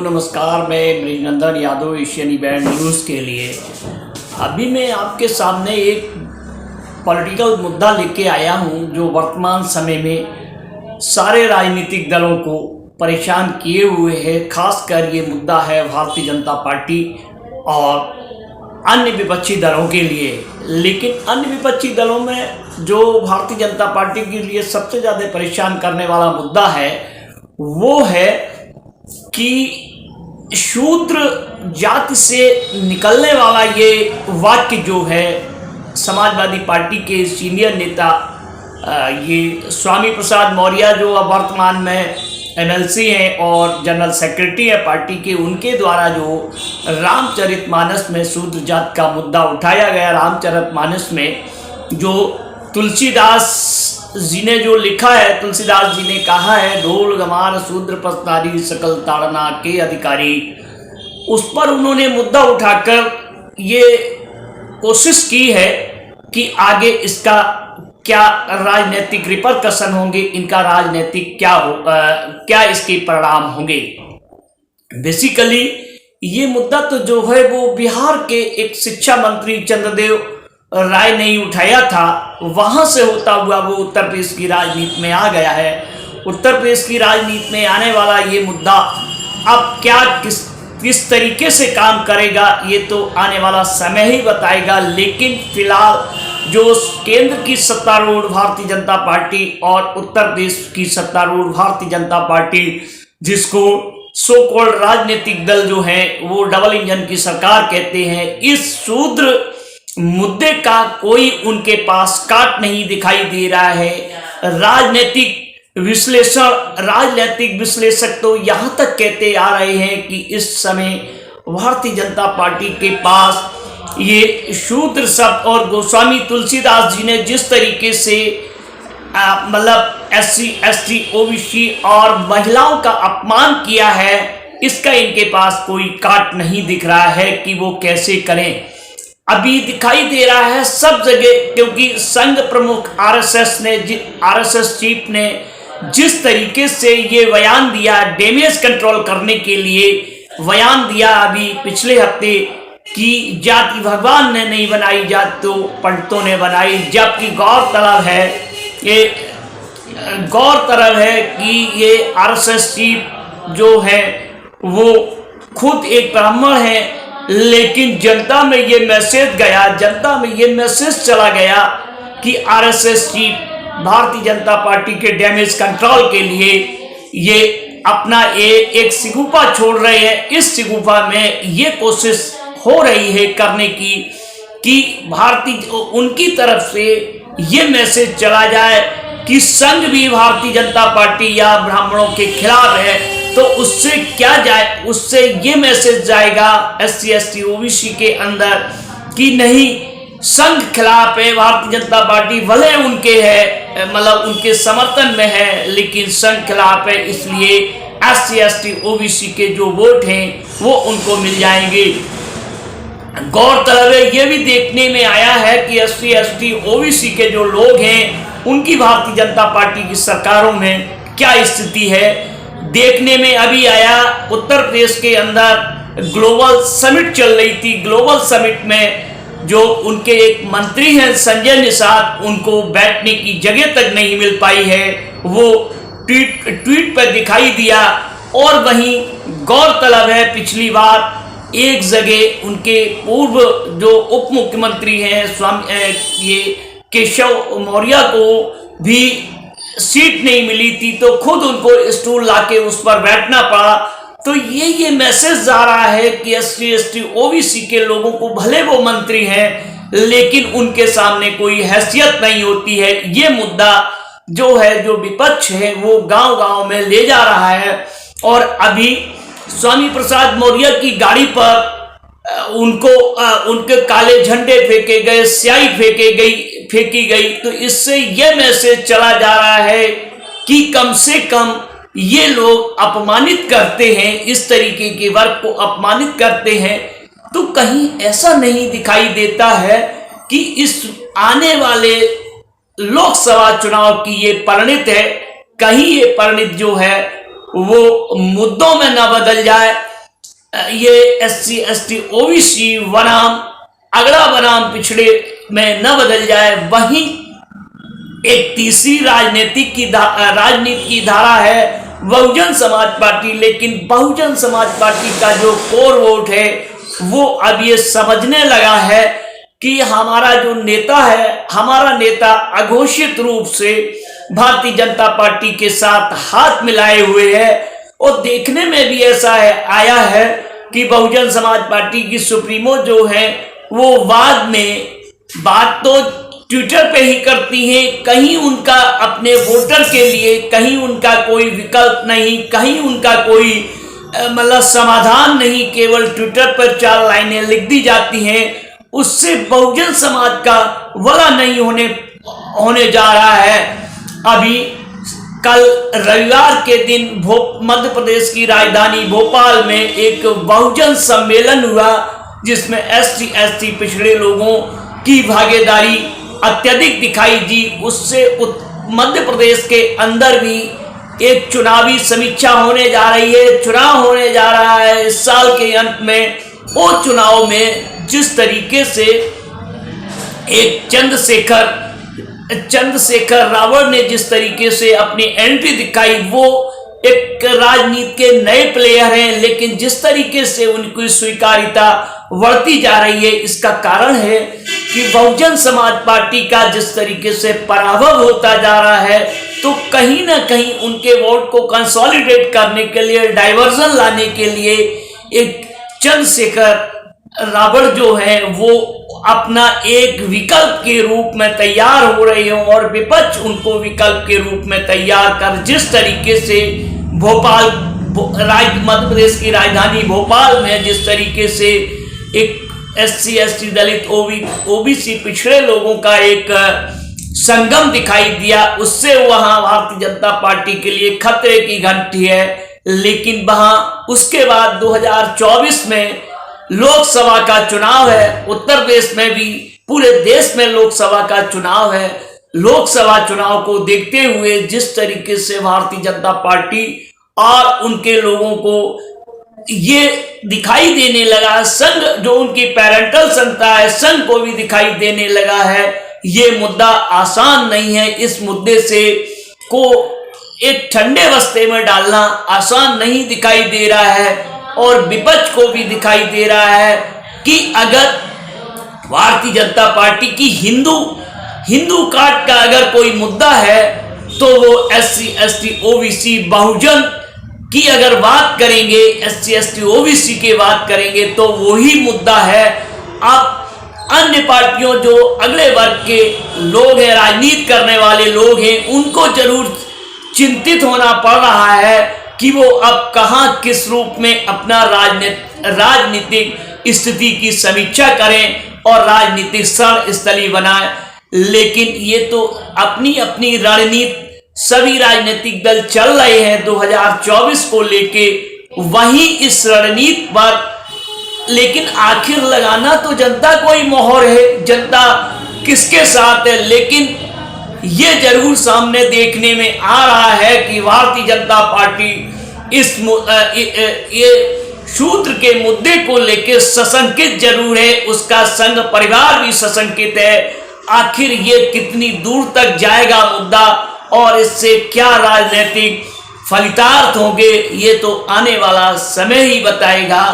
नमस्कार। मैं मृगनंदन Yadav Asian band news के लिए अभी मैं आपके सामने एक पॉलिटिकल मुद्दा लेके आया हूं जो वर्तमान समय में सारे राजनीतिक दलों को परेशान किए हुए है। खासकर ये मुद्दा है भारतीय जनता पार्टी और अन्य विपक्षी दलों के लिए। लेकिन अन्य विपक्षी दलों में जो भारतीय जनता पार्टी के लिए सबसे ज़्यादा परेशान करने वाला मुद्दा है वो है कि शूद्र जाति से निकलने वाला ये वाक्य जो है समाजवादी पार्टी के सीनियर नेता ये स्वामी प्रसाद मौर्य जो अब वर्तमान में एमएलसी हैं और जनरल सेक्रेटरी है पार्टी के, उनके द्वारा जो रामचरितमानस में शूद्र जात का मुद्दा उठाया गया। रामचरितमानस में जो तुलसीदास जी ने जो लिखा है, तुलसीदास जी ने कहा है, ढोल गमार शूद्र पसनारी सकल ताड़ना के अधिकारी। उस पर उन्होंने मुद्दा उठाकर ये कोशिश की है कि आगे इसका क्या राजनीतिक रिपरकशन होंगे, इनका राजनीतिक क्या इसके परिणाम होंगे। बेसिकली ये मुद्दा तो जो है वो बिहार के एक शिक्षा मंत्री चंद्रदेव राय ने उठाया था, वहां से होता हुआ वो उत्तर प्रदेश की राजनीति में आ गया है। उत्तर प्रदेश की राजनीति में आने वाला ये मुद्दा अब किस तरीके से काम करेगा ये तो आने वाला समय ही बताएगा। लेकिन फिलहाल जो केंद्र की सत्तारूढ़ भारतीय जनता पार्टी और उत्तर प्रदेश की सत्तारूढ़ भारतीय जनता पार्टी, जिसको सो कॉल्ड राजनीतिक दल जो है वो डबल इंजन की सरकार कहते हैं, इस शूद्र मुद्दे का कोई उनके पास काट नहीं दिखाई दे रहा है। राजनीतिक विश्लेषक तो यहां तक कहते आ रहे हैं कि इस समय भारतीय जनता पार्टी के पास ये शूद्र शब्द और गोस्वामी तुलसीदास जी ने जिस तरीके से मतलब SC ST OBC और महिलाओं का अपमान किया है, इसका इनके पास कोई काट नहीं दिख रहा है कि वो कैसे करें। अभी दिखाई दे रहा है सब जगह, क्योंकि संघ प्रमुख RSS चीफ ने जिस तरीके से ये बयान दिया, डैमेज कंट्रोल करने के लिए बयान दिया अभी पिछले हफ्ते कि जाति भगवान ने नहीं बनाई, जाति तो पंडितों ने बनाई। जबकि गौरतलब है कि ये RSS चीफ जो है वो खुद एक ब्राह्मण है, लेकिन जनता में ये मैसेज चला गया कि RSS chief Bharatiya Janata party के डैमेज कंट्रोल के लिए ये अपना एक सिगुफा छोड़ रहे हैं। इस सिगुफा में ये कोशिश हो रही है करने की कि उनकी तरफ से ये मैसेज चला जाए कि संघ भी भारतीय जनता पार्टी या ब्राह्मणों के खिलाफ है, तो उससे क्या जाए, उससे ये मैसेज जाएगा SC ST OBC के अंदर कि नहीं, संघ खिलाफ है, भारतीय जनता पार्टी भले उनके है, मतलब उनके समर्थन में है, लेकिन संघ खिलाफ है, इसलिए SC ST OBC के जो वोट हैं वो उनको मिल जाएंगे। गौरतलब है ये भी देखने में आया है कि SC ST OBC के जो लोग हैं उनकी भारतीय जनता पार्टी की सरकारों में क्या स्थिति है। देखने में अभी आया उत्तर प्रदेश के अंदर ग्लोबल समिट चल रही थी। ग्लोबल समिट में जो उनके एक मंत्री हैं संजय निषाद, उनको बैठने की जगह तक नहीं मिल पाई है, वो ट्वीट पर दिखाई दिया। और वहीं गौरतलब है पिछली बार एक जगह उनके पूर्व जो उप मुख्यमंत्री हैं ये केशव मौर्य को भी सीट नहीं मिली थी, तो खुद उनको स्टूल लाके उस पर बैठना पड़ा। तो ये मैसेज जा रहा है कि SC ST OBC के लोगों को भले वो मंत्री हैं, लेकिन उनके सामने कोई हैसियत नहीं होती है। ये मुद्दा जो है, जो विपक्ष है, वो गांव-गांव में ले जा रहा है। और अभी स्वामी प्रसाद मौर्य की गाड़ी पर उनके काले झंडे फेंके गए, स्याही फेंकी गई। तो इससे यह मैसेज चला जा रहा है कि कम से कम ये लोग अपमानित करते हैं, इस तरीके के वर्ग को अपमानित करते हैं। तो कहीं ऐसा नहीं दिखाई देता है कि इस आने वाले लोकसभा चुनाव की ये परिणति है, कहीं ये परिणति जो है वो मुद्दों में न बदल जाए। ये SC ST OBC बनाम अगड़ा बनाम पिछड़े में न बदल जाए। वहीं एक तीसरी राजनीति की धारा है बहुजन समाज पार्टी। लेकिन बहुजन समाज पार्टी का जो कोर वोट है वो अब ये समझने लगा है कि हमारा जो नेता है, हमारा नेता अघोषित रूप से भारतीय जनता पार्टी के साथ हाथ मिलाए हुए है। और देखने में भी ऐसा आया है कि बहुजन समाज पार्टी की सुप्रीमो जो है वो बाद में बात तो ट्विटर पे ही करती हैं, कहीं उनका अपने वोटर के लिए कहीं उनका कोई विकल्प नहीं, कहीं उनका कोई मतलब समाधान नहीं, केवल ट्विटर पर 4 लाइनें लिख दी जाती हैं। उससे बहुजन समाज का भला नहीं होने जा रहा है। अभी कल रविवार के दिन मध्य प्रदेश की राजधानी भोपाल में एक बहुजन सम्मेलन हुआ जिसमें SC ST पिछड़े लोगों की भागीदारी अत्यधिक दिखाई दी। उससे मध्य प्रदेश के अंदर भी एक चुनावी समीक्षा होने जा रही है, चुनाव होने जा रहा है इस साल के अंत में। वो चुनाव में जिस तरीके से एक चंद्रशेखर रावण ने जिस तरीके से अपनी एंट्री दिखाई, वो एक राजनीति के नए प्लेयर हैं, लेकिन जिस तरीके से उनकी स्वीकार्यता बढ़ती जा रही है इसका कारण है कि बहुजन समाज पार्टी का जिस तरीके से पराभव होता जा रहा है, तो कहीं ना कहीं उनके वोट को कंसोलिडेट करने के लिए, डाइवर्जन लाने के लिए एक चंद्रशेखर रावण जो है वो अपना एक विकल्प के रूप में तैयार हो रहे हैं और विपक्ष उनको विकल्प के रूप में तैयार कर जिस तरीके से मध्य प्रदेश की राजधानी भोपाल में जिस तरीके से एक SC ST दलित OBC पिछड़े लोगों का एक संगम दिखाई दिया, उससे वहां भारतीय जनता पार्टी के लिए खतरे की घंटी है। लेकिन वहां उसके बाद 2024 में लोकसभा का चुनाव है, उत्तर प्रदेश में भी पूरे देश में लोकसभा का चुनाव है। लोकसभा चुनाव को देखते हुए जिस तरीके से भारतीय जनता पार्टी और उनके लोगों को ये दिखाई देने लगा, संघ जो उनकी पैरेंटल संस्था है संघ को भी दिखाई देने लगा है, ये मुद्दा आसान नहीं है। इस मुद्दे से को एक ठंडे बस्ते में डालना आसान नहीं दिखाई दे रहा है और विपक्ष को भी दिखाई दे रहा है कि अगर भारतीय जनता पार्टी की हिंदू कार्ड का अगर कोई मुद्दा है तो वो SC ST OBC बहुजन की अगर बात करेंगे, SC ST OBC की बात करेंगे तो वही मुद्दा है। अब अन्य पार्टियों जो अगले वर्ग के लोग हैं, राजनीति करने वाले लोग हैं, उनको जरूर चिंतित होना पड़ रहा है कि वो अब कहां किस रूप में अपना राजनीतिक स्थिति की समीक्षा करें और राजनीतिक रणस्थली बनाएं। लेकिन ये तो अपनी अपनी रणनीति सभी राजनीतिक दल चल रहे हैं 2024 को लेके, वहीं इस रणनीति पर लेकिन आखिर लगाना तो जनता को ही मोहर है, जनता किसके साथ है। लेकिन ये जरूर सामने देखने में आ रहा है कि भारतीय जनता पार्टी ये शूद्र के मुद्दे को लेकर सशंकित जरूर है, उसका संघ परिवार भी सशंकित है। आखिर ये कितनी दूर तक जाएगा मुद्दा और इससे क्या राजनीतिक फलितार्थ होंगे, ये तो आने वाला समय ही बताएगा।